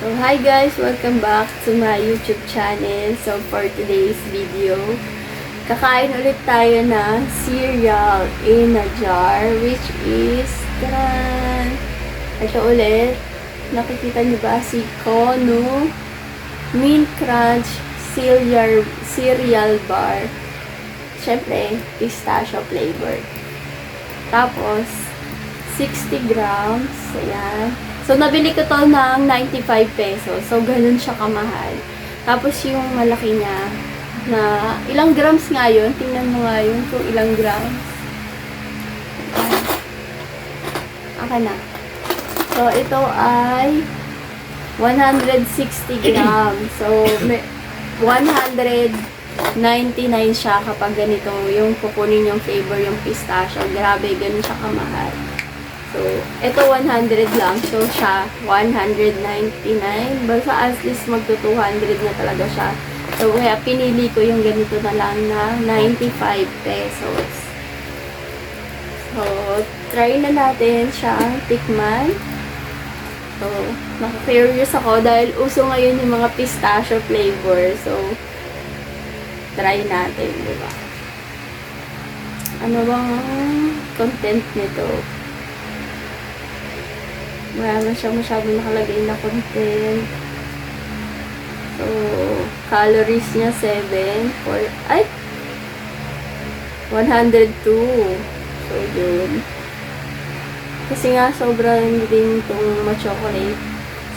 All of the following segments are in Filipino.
So, hi guys! Welcome back to my YouTube channel. So, for today's video, kakain ulit tayo ng cereal in a jar, which is, taran! Ito ulit, nakikita niyo ba si Kono Mint Crunch cereal bar. Siyempre, pistachio flavor. Tapos, 60 grams. Ayan. So, nabili ko to ng 95 pesos. So, ganun siya kamahal. Tapos, yung malaki niya, na ilang grams nga yun. Tingnan mo nga yun kung ilang grams. Aka na. So, ito ay 160 grams. So, 199 siya kapag ganito yung kukunin yung flavor, yung pistachio. Grabe, ganun siya kamahal. So, ito 100 lang. So, siya 199. Basta at least magto 200 na talaga siya. So, kaya pinili ko yung ganito na lang na 95 pesos. So, try na natin siyang tikman. So, naka-curious ako dahil uso ngayon yung mga pistachio flavor. So, try natin, diba? Ano bang content nito? Wala na siya masyadong nakalagay na content. So, calories niya 102. So, yun. Kasi nga, sobrang din itong ma-chocolate.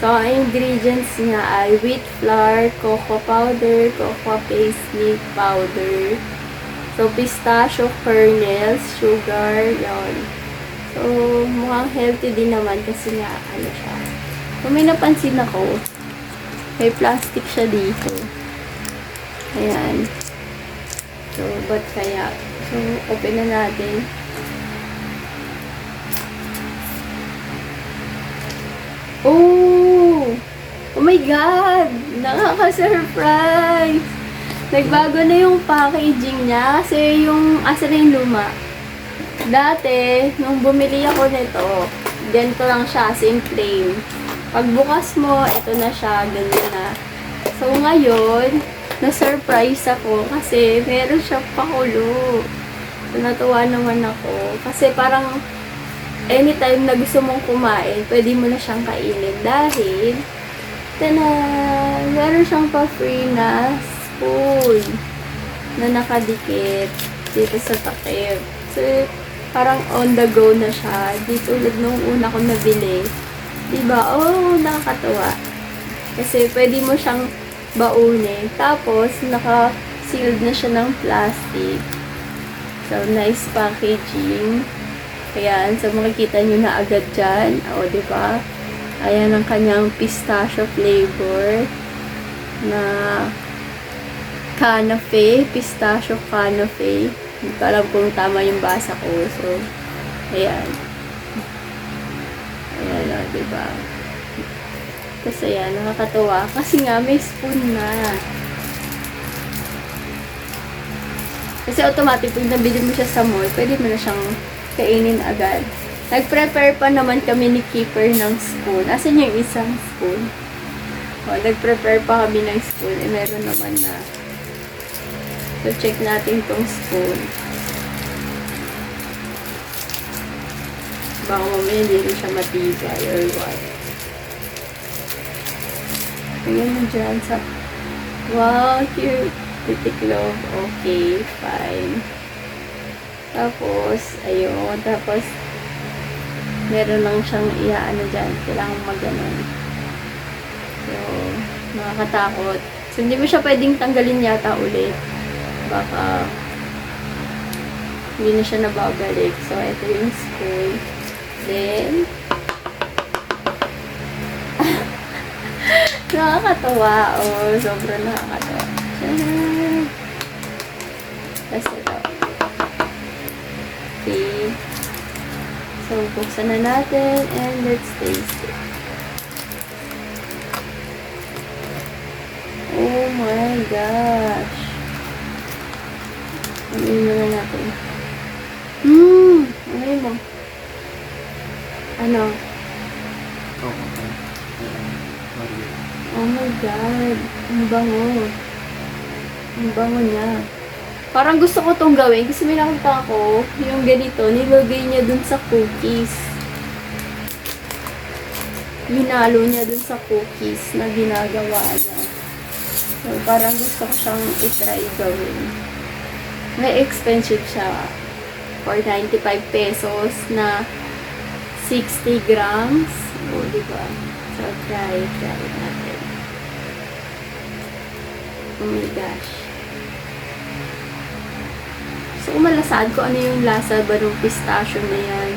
So, ang ingredients niya ay wheat flour, cocoa powder, cocoa paste milk powder. So, pistachio kernels, sugar, yon. So, mukhang healthy din naman kasi nga, ano siya. So, may napansin ako, may plastic siya dito. Ayan. So, ba't kaya? So, open na natin. Oh! Oh my God! Nakaka-surprise! Nagbago na yung packaging niya kasi yung, asa na yung luma? Dati, nung bumili ako nito, ganito lang siya, same plain. Pagbukas mo, ito na siya, ganyan na. So, ngayon, na-surprise ako kasi meron siya pakulo. So, natuwa naman ako. Kasi parang, anytime na gusto mong kumain, pwede mo na siyang kainin. Dahil, meron siyang pa-free na spoon na nakadikit dito sa takip. So, parang on the go na siya. Di tulad nung una ko nabili. Diba? Oh, nakakatawa. Kasi pwede mo siyang baunin. Tapos, naka-sealed na siya ng plastic. So, nice packaging. Ayan. So, makikita nyo na agad dyan. O, diba? Ayan ang kanyang pistachio flavor na canafe. Pistachio canafe. Hindi ko alam kung tama yung basa ko. So, ayan. Ayan o, diba? Tapos, ayan, nakakatawa. Kasi nga, may spoon na. Kasi automatic, pag nabili mo siya sa mall, pwede mo na siyang kainin agad. Nag-prepare pa naman kami ni Keeper ng spoon. Asan yung isang spoon? O, nag-prepare pa kami ng spoon. Meron naman na. So, check natin tong spoon. Baka mamaya hindi rin siya matibay or what. Tingnan mo dyan sa... Wow, cute! Titiklog. Okay, fine. Tapos, ayun. Tapos, meron lang siyang iaano dyan. Kailangan mag-ganon. So, nakakatakot. So, hindi mo siya pwedeng tanggalin yata ulit. Baka hindi na siya nababalik. So, ito yung spoon. Then, nakakatawa. Oh, sobrang nakakatawa. Tapos ito. Okay. So, buksan na natin and let's taste it. Oh my gosh. Amin na natin. Amin mo. Ano? Okay. Oh my God. Ang bango. Ang bango niya. Parang gusto ko tong gawin kasi may nakita ko yung ganito, nilagay niya dun sa cookies. Hinalo niya dun sa cookies na ginagawa niya. So, parang gusto ko siyang itry gawin. May expensive siya. For 95 pesos na 60 grams. O, diba? So, try natin. Oh my gosh. So, malasad ko ano yung lasa ba ng pistachio na yan.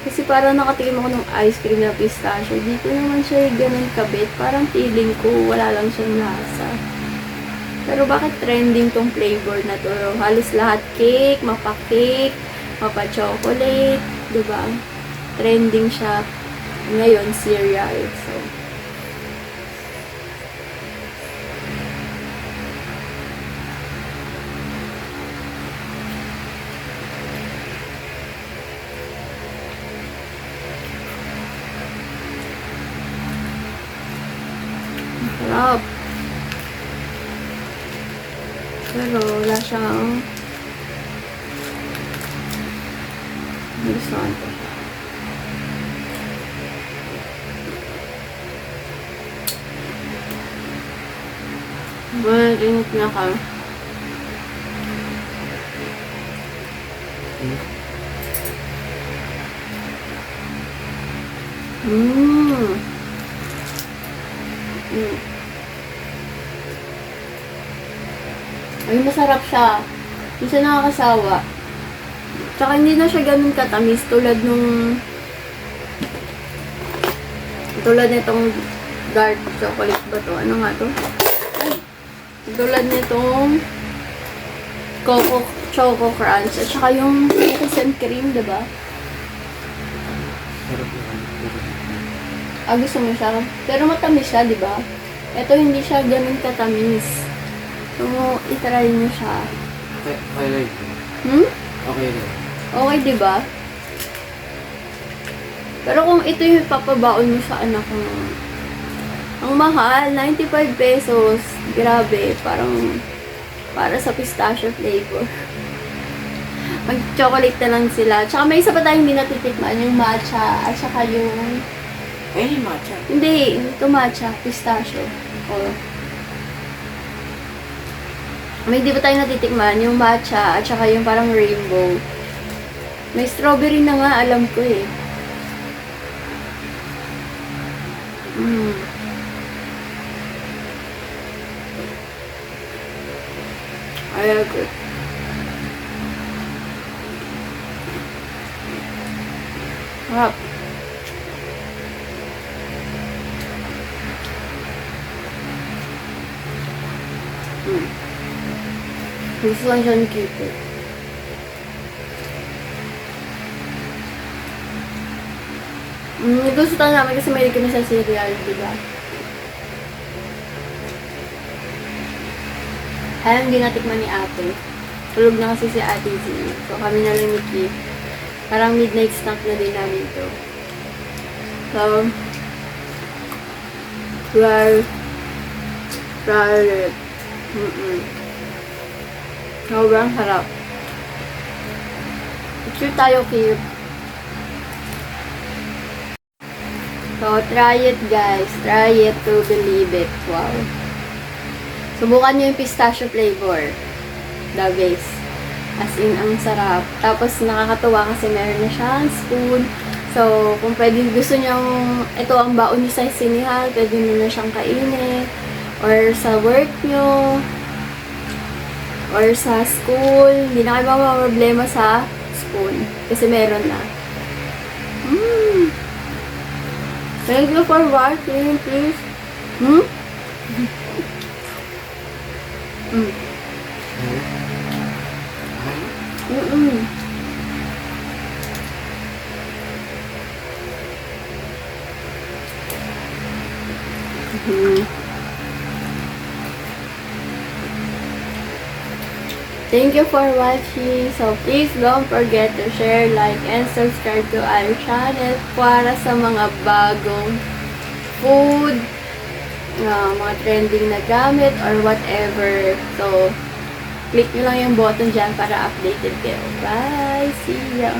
Kasi parang nakatikim ako ng ice cream na pistachio. Dito naman siya ganun kabit. Parang feeling ko wala lang siyang lasa. Pero bakit trending tong flavor na to? Halos lahat cake, mapa-cake, mapa-chocolate, diba? Trending siya ngayon, cereal. So, sarap. Pero wala siyang gusto ko. Mainit na ka. Ay, masarap siya. Hindi siya nakakasawa. Tsaka hindi na siya ganun katamis tulad nitong dark chocolate ba to? Ano nga to? Ay, tulad nitong Choco Crunch. At saka yung cookies and cream, diba? Gusto mo siya? Pero matamis siya, diba? Ito hindi siya ganun katamis. So, itry nyo siya. Okay lang. Okay lang. Okay, diba? Pero kung ito yung papabaon mo sa anak mo, ang mahal, 95 pesos. Grabe, parang para sa pistachio flavor. Mag-chocolate na lang sila. Tsaka may isa pa tayong hindi natitikman, yung matcha, at saka yung... Ay, matcha. Hindi, ito matcha, pistachio. O. May hindi pa tayo natitikman, yung matcha, at saka yung parang rainbow. May strawberry na nga, alam ko eh. I agree. Sarap. Gusto lang siya ni Cupid. Gusto tayo namin kasi may kami sa cereal, diba? Ay, hindi natikman ni ate. Tulog na kasi si ate Z. So, kami na lang ni Kip. Parang midnight snack na din namin to. So, try it. Sobrang harap. Picture tayo, Kip. So, try it guys. Try it to believe it. Wow. Subukan nyo yung pistachio flavor. The best. As in, ang sarap. Tapos, nakakatuwa kasi meron na siyang spoon. So, kung pwede gusto nyo, ito ang baon nyo sa sinihan, pwede nyo na siyang kainin. Or sa work nyo. Or sa school. Hindi na kayo problema sa spoon. Kasi meron na. Thank you for watching, please. Thank you for watching. So, please don't forget to share, like, and subscribe to our channel para sa mga bagong food, mga trending na gamit, or whatever. So, click nyo lang yung button dyan para updated kayo. Bye! See ya!